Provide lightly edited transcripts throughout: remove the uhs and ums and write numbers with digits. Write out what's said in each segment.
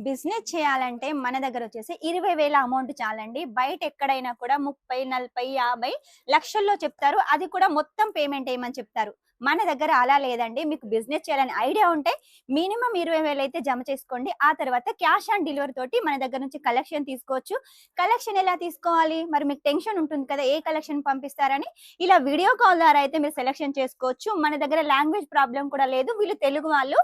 Business చేయాలంటే మన దగ్గర వచ్చేసి 20,000 అమౌంట్ చాలండి. బయట ఎక్కడైనా కూడా 30, 40, 50 లక్షల్లో చెప్తారు. అది కూడా మొత్తం పేమెంట్ ఏయమని చెప్తారు. మన దగ్గర అలా లేదండి. మీకు బిజినెస్ చేయాలని ఐడియా ఉంటే మినిమమ్ 20,000 అయితే జమ చేసుకోండి. ఆ తర్వాత క్యాష్ ఆన్ డెలివరీ తోటి మన దగ్గర నుంచి కలెక్షన్ తీసుకోవచ్చు. కలెక్షన్ ఎలా తీసుకోవాలి? మరి మీకు టెన్షన్ ఉంటుంది కదా! ఏ కలెక్షన్ పంపిస్తారని. ఇలా వీడియో కాల్ ద్వారా అయితే మీరు సెలక్షన్ చేసుకోవచ్చు. మన దగ్గర లాంగ్వేజ్ ప్రాబ్లమ్ కూడా లేదు. వీళ్ళు తెలుగు వాళ్ళు.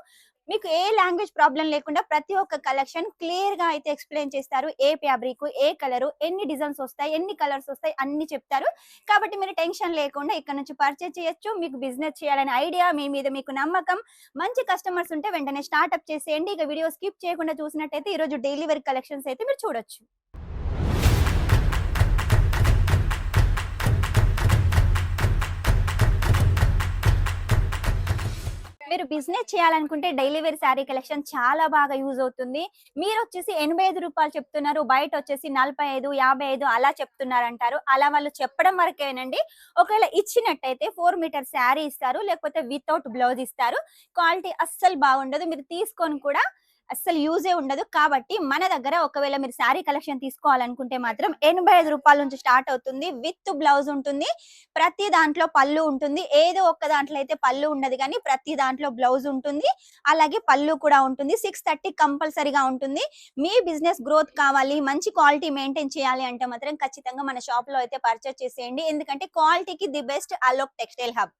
మీకు ఏ లాంగ్వేజ్ ప్రాబ్లం లేకుండా ప్రతి ఒక్క కలెక్షన్ క్లియర్ గా అయితే ఎక్స్ప్లెయిన్ చేస్తారు. ఏ ఫ్యాబ్రిక్, ఏ కలర్, ఎన్ని డిజైన్స్ వస్తాయి, ఎన్ని కలర్స్ వస్తాయి అన్ని చెప్తారు. కాబట్టి మీరు టెన్షన్ లేకుండా ఇక్కడ నుంచి పర్చేజ్ చేయొచ్చు. మీకు బిజినెస్ చేయాలనే ఐడియా, మీ మీద మీకు నమ్మకం, మంచి కస్టమర్స్ ఉంటే వెంటనే స్టార్ట్అప్ చేసేయండి. ఇక వీడియో స్కిప్ చేయకుండా చూసినట్టయితే ఈ రోజు డైలీ వేర్ కలెక్షన్స్ అయితే మీరు చూడొచ్చు. మీరు బిజినెస్ చేయాలనుకుంటే డైలీ వేర్ శారీ కలెక్షన్ చాలా బాగా యూజ్ అవుతుంది. మీరొచ్చేసి రూ. 85 చెప్తున్నారు. బయట వచ్చేసి 45, 55 అలా చెప్తున్నారంటారు. అలా వాళ్ళు చెప్పడం వరకేనండి. ఒకవేళ ఇచ్చినట్టయితే 4 మీటర్ శారీ ఇస్తారు. లేకపోతే వితౌట్ బ్లౌజ్ ఇస్తారు. క్వాలిటీ అస్సలు బాగుండదు. మీరు తీసుకొని కూడా అస్సలు యూజే ఉండదు. కాబట్టి మన దగ్గర ఒకవేళ మీరు శారీ కలెక్షన్ తీసుకోవాలనుకుంటే మాత్రం రూ. 85 నుంచి స్టార్ట్ అవుతుంది. విత్ బ్లౌజ్ ఉంటుంది. ప్రతి దాంట్లో పళ్ళు ఉంటుంది. ఏదో ఒక్క దాంట్లో అయితే పళ్ళు ఉండదు కానీ ప్రతి దాంట్లో బ్లౌజ్ ఉంటుంది. అలాగే పళ్ళు కూడా ఉంటుంది. 630 కంపల్సరీగా ఉంటుంది. మీ బిజినెస్ గ్రోత్ కావాలి, మంచి క్వాలిటీ మెయింటైన్ చేయాలి అంటే మాత్రం ఖచ్చితంగా మన షాప్ లో అయితే పర్చేస్ చేసేయండి. ఎందుకంటే క్వాలిటీకి the best Alok textile hub.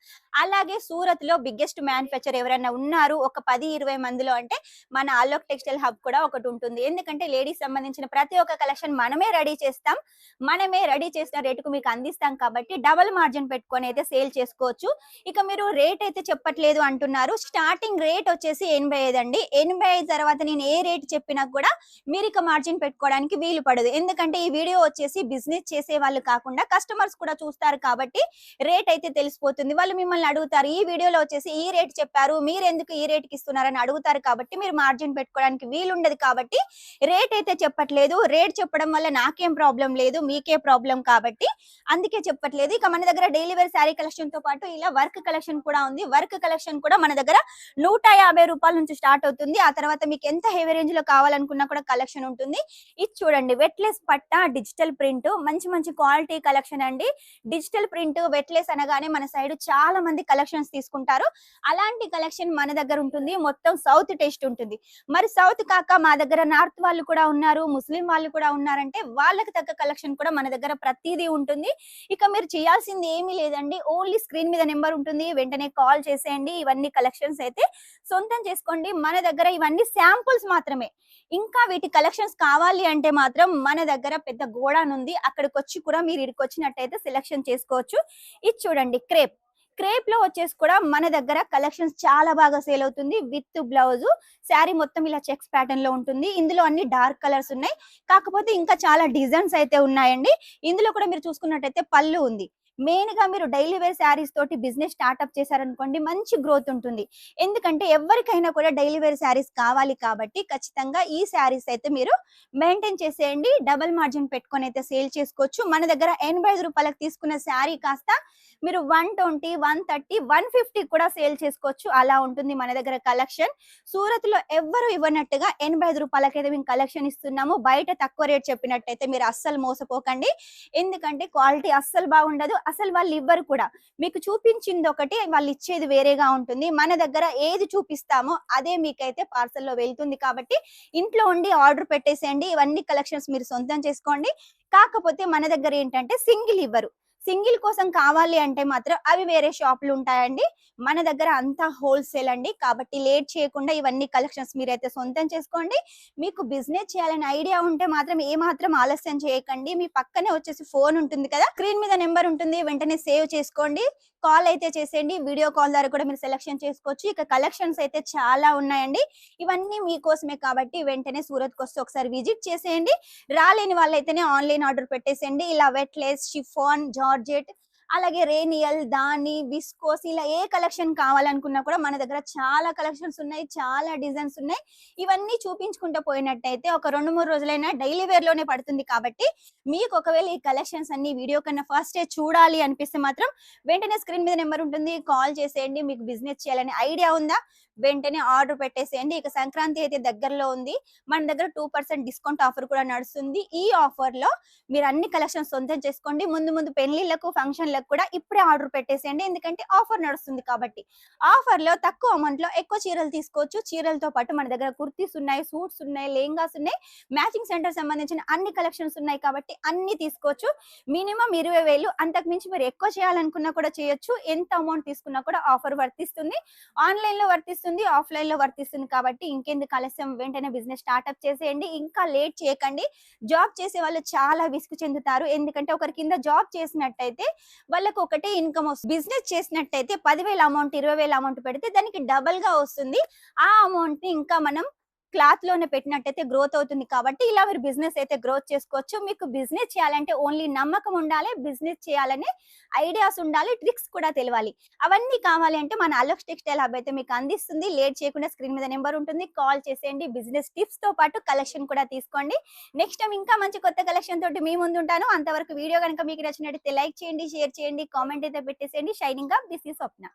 అలాగే సూరత్ లో బిగ్గెస్ట్ మ్యానుఫ్యాక్చర్ ఎవరైనా ఉన్నారు ఒక 10-20 మందిలో అంటే మన అలోక్ టెక్స్టైల్ హబ్ కూడా ఒకటి ఉంటుంది. ఎందుకంటే లేడీస్ సంబంధించిన ప్రతి ఒక్క కలెక్షన్ మనమే రెడీ చేస్తాం. మనమే రెడీ చేసిన రేటుకు మీకు అందిస్తాం కాబట్టి డబుల్ మార్జిన్ పెట్టుకొని అయితే సేల్ చేసుకోవచ్చు. ఇక మీరు రేట్ అయితే చెప్పట్లేదు అంటున్నారు. స్టార్టింగ్ రేట్ వచ్చేసి 85 అండి. 85 తర్వాత నేను ఏ రేట్ చెప్పినా కూడా మీరు ఇక మార్జిన్ పెట్టుకోవడానికి వీలు పడదు. ఎందుకంటే ఈ వీడియో వచ్చేసి బిజినెస్ చేసే వాళ్ళు కాకుండా కస్టమర్స్ కూడా చూస్తారు కాబట్టి రేట్ అయితే తెలిసిపోతుంది. వాళ్ళు మిమ్మల్ని అడుగుతారు, ఈ వీడియోలో వచ్చేసి ఈ రేట్ చెప్పారు, మీరు ఎందుకు ఈ రేట్కి ఇస్తున్నారని అడుగుతారు. కాబట్టి మీరు మార్జిన్ పెట్టుకోవడానికి వీలుండదు. కాబట్టి రేట్ అయితే చెప్పట్లేదు. రేట్ చెప్పడం వల్ల నాకేం ప్రాబ్లం లేదు, మీకే ప్రాబ్లం కాబట్టి అందుకే చెప్పట్లేదు. ఇక మన దగ్గర డైలీ వేర్ శారీ కలెక్షన్ తో పాటు ఇలా వర్క్ కలెక్షన్ కూడా ఉంది. వర్క్ కలెక్షన్ కూడా మన దగ్గర రూ. 150 నుంచి స్టార్ట్ అవుతుంది. ఆ తర్వాత మీకు ఎంత హెవీ రేంజ్ లో కావాలనుకున్నా కూడా కలెక్షన్ ఉంటుంది. ఇది చూడండి, వెట్లెస్ పట్టా డిజిటల్ ప్రింట్, మంచి మంచి క్వాలిటీ కలెక్షన్ అండి. డిజిటల్ ప్రింట్ వెట్లెస్ అనగానే మన సైడ్ చాలా మంది కలెక్షన్స్ తీసుకుంటారు. అలాంటి కలెక్షన్ మన దగ్గర ఉంటుంది. మొత్తం సౌత్ టేస్ట్ ఉంటుంది. మరి సౌత్ కాక మా దగ్గర నార్త్ వాళ్ళు కూడా ఉన్నారు, ముస్లిం వాళ్ళు కూడా ఉన్నారంటే వాళ్ళకి తగ్గ కలెక్షన్ కూడా మన దగ్గర ప్రతిదీ ఉంటుంది. ఇక మీరు చేయాల్సింది ఏమీ లేదండి. ఓన్లీ స్క్రీన్ మీద నెంబర్ ఉంటుంది, వెంటనే కాల్ చేసేయండి. ఇవన్నీ కలెక్షన్స్ అయితే సొంతం చేసుకోండి. మన దగ్గర ఇవన్నీ శాంపుల్స్ మాత్రమే. ఇంకా వీటి కలెక్షన్స్ కావాలి అంటే మాత్రం మన దగ్గర పెద్ద గోడాన్ ఉంది. అక్కడికి వచ్చి కూడా మీరు ఇక్కడికి వచ్చినట్టయితే సెలెక్షన్ చేసుకోవచ్చు. ఇది చూడండి, క్రేప్ లో వచ్చేసి కూడా మన దగ్గర కలెక్షన్స్ చాలా బాగా సేల్ అవుతుంది. విత్ బ్లౌజ్ శారీ మొత్తం ఇలా చెక్స్ ప్యాటర్న్ లో ఉంటుంది. ఇందులో అన్ని డార్క్ కలర్స్ ఉన్నాయి. కాకపోతే ఇంకా చాలా డిజైన్స్ అయితే ఉన్నాయండి. ఇందులో కూడా మీరు చూసుకున్నట్టయితే పళ్ళు ఉంది. మెయిన్ గా మీరు డైలీ వేర్ శారీస్ తోటి బిజినెస్ స్టార్ట్అప్ చేశారనుకోండి, మంచి గ్రోత్ ఉంటుంది. ఎందుకంటే ఎవరికైనా కూడా డైలీ వేర్ శారీస్ కావాలి కాబట్టి ఖచ్చితంగా ఈ శారీస్ అయితే మీరు మెయింటైన్ చేసేయండి. డబుల్ మార్జిన్ పెట్టుకొని అయితే సేల్ చేసుకోవచ్చు. మన దగ్గర రూ. 85 తీసుకున్న శారీ కాస్త మీరు 120, 130, 150 కూడా సేల్ చేసుకోవచ్చు. అలా ఉంటుంది మన దగ్గర కలెక్షన్. సూరత్ లో ఎవ్వరు ఇవ్వనట్టుగా రూ. 85 అయితే మేము కలెక్షన్ ఇస్తున్నాము. బయట తక్కువ రేట్ చెప్పినట్టయితే మీరు అస్సలు మోసపోకండి. ఎందుకంటే క్వాలిటీ అస్సలు బాగుండదు. అసలు వాళ్ళు ఇవ్వరు కూడా. మీకు చూపించింది ఒకటి, వాళ్ళు ఇచ్చేది వేరేగా ఉంటుంది. మన దగ్గర ఏది చూపిస్తామో అదే మీకైతే పార్సల్లో వెళ్తుంది. కాబట్టి ఇంట్లో ఉండి ఆర్డర్ పెట్టేసేయండి. ఇవన్నీ కలెక్షన్స్ మీరు సొంతం చేసుకోండి. కాకపోతే మన దగ్గర ఏంటంటే సింగిల్ ఇవ్వరు. సింగిల్ కోసం కావాలి అంటే మాత్రం అవి వేరే షాపులు ఉంటాయండి. మన దగ్గర అంతా హోల్సేల్ అండి. కాబట్టి లేట్ చేయకుండా ఇవన్నీ కలెక్షన్స్ మీరైతే సొంతం చేసుకోండి. మీకు బిజినెస్ చేయాలని ఐడియా ఉంటే మాత్రం ఏ మాత్రం ఆలస్యం చేయకండి. మీ పక్కనే వచ్చేసి ఫోన్ ఉంటుంది కదా, స్క్రీన్ మీద నెంబర్ ఉంటుంది, వెంటనే సేవ్ చేసుకోండి. కాల్ అయితే చేసేయండి. వీడియో కాల్ ద్వారా కూడా మీరు సెలెక్షన్ చేసుకోవచ్చు. ఇక కలెక్షన్స్ అయితే చాలా ఉన్నాయండి. ఇవన్నీ మీకోసమే కాబట్టి వెంటనే సూరత్కి వస్తే ఒకసారి విజిట్ చేసేయండి. రాలేని వాళ్ళైతేనే ఆన్లైన్ ఆర్డర్ పెట్టేసేయండి. ఇలా వెట్లెస్, షిఫాన్, జార్జెట్, అలాగే రేనియల్, దాని, విస్కోస్ ఇలా ఏ కలెక్షన్ కావాలనుకున్నా కూడా మన దగ్గర చాలా కలెక్షన్స్ ఉన్నాయి, చాలా డిజైన్స్ ఉన్నాయి. ఇవన్నీ చూపించుకుంటూ పోయినట్టయితే ఒక 2-3 రోజులైనా డైలీ వేర్ లోనే పడుతుంది. కాబట్టి మీకు ఒకవేళ ఈ కలెక్షన్స్ అన్ని వీడియో కన్నా ఫస్ట్ చూడాలి అనిపిస్తే మాత్రం వెంటనే స్క్రీన్ మీద నెంబర్ ఉంటుంది, కాల్ చేసేయండి. మీకు బిజినెస్ చేయాలని ఐడియా ఉందా, వెంటనే ఆర్డర్ పెట్టేసేయండి. ఇక సంక్రాంతి అయితే దగ్గరలో ఉంది. మన దగ్గర 2% డిస్కౌంట్ ఆఫర్ కూడా నడుస్తుంది. ఈ ఆఫర్‌లో మీరు అన్ని కలెక్షన్స్ సొంతం చేసుకోండి. ముందు ముందు పెళ్ళిళ్ళకు, ఫంక్షన్‌లకు కూడా ఇప్పుడే ఆర్డర్ పెట్టేసేయండి. ఎందుకంటే ఆఫర్ నడుస్తుంది కాబట్టి. ఆఫర్‌లో తక్కువ అమౌంట్‌లో ఎక్కువ చీరలు తీసుకోవచ్చు. చీరలతో పాటు మన దగ్గర కుర్తీస్ ఉన్నాయి, సూట్స్ ఉన్నాయి, లెహెంగాస్ ఉన్నాయి. మ్యాచింగ్ సెంటర్ సంబంధించిన అన్ని కలెక్షన్స్ ఉన్నాయి కాబట్టి అన్ని తీసుకోవచ్చు. మినిమమ్ 20,000 అంతకు మించి మీరు ఎక్కువ చేయాలనుకున్నా కూడా చేయొచ్చు. ఎంత అమౌంట్ తీసుకున్నా కూడా ఆఫర్ వర్తిస్తుంది. ఆన్‌లైన్‌లో వర్తిస్తుంది, ఆఫ్‌లైన్‌లో వర్తిస్తుంది కాబట్టి ఇంకెందుకు ఆలస్యం వెంటనే బిజినెస్ స్టార్టప్ చేసేయండి. ఇంకా లేట్ చేయకండి. జాబ్ చేసే వాళ్ళు చాలా విసుగు చెందుతారు. ఎందుకంటే ఒకరి కింద జాబ్ చేసినట్టయితే వాళ్ళకి ఒకటే ఇన్‌కమ్ వస్తుంది. బిజినెస్ చేసినట్టయితే 10,000 అమౌంట్, 20,000 అమౌంట్ పెడితే దానికి డబుల్‌గా వస్తుంది. ఆ అమౌంట్‌ని ఇంకా మనం క్లాత్‌లోనే పెట్టినట్టయితే గ్రోత్ అవుతుంది కాబట్టి ఇలా మీరు బిజినెస్ అయితే గ్రోత్ చేసుకోవచ్చు. మీకు బిజినెస్ చేయాలంటే ఓన్లీ నమ్మకం ఉండాలి. బిజినెస్ చేయాలనే ఐడియాస్ ఉండాలి. ట్రిక్స్ కూడా తెలవాలి. అవన్నీ కావాలి అంటే మన అలక్స్ టెక్స్టైల్ హబ్ అయితే మీకు అందిస్తుంది. లేట్ చేయకుండా స్క్రీన్ మీద నెంబర్ ఉంటుంది. కాల్ చేసేయండి. బిజినెస్ టిప్స్‌తో పాటు కలెక్షన్ కూడా తీసుకోండి. నెక్స్ట్ టైమ్ ఇంకా మంచి కొత్త కలెక్షన్ తోటి మీ ముందుంటాను. అంతవరకు వీడియో గనుక మీకు నచ్చినట్లయితే లైక్ చేయండి, షేర్ చేయండి, కామెంట్ అయితే పెట్టేసేయండి. Shining up this is Swapna.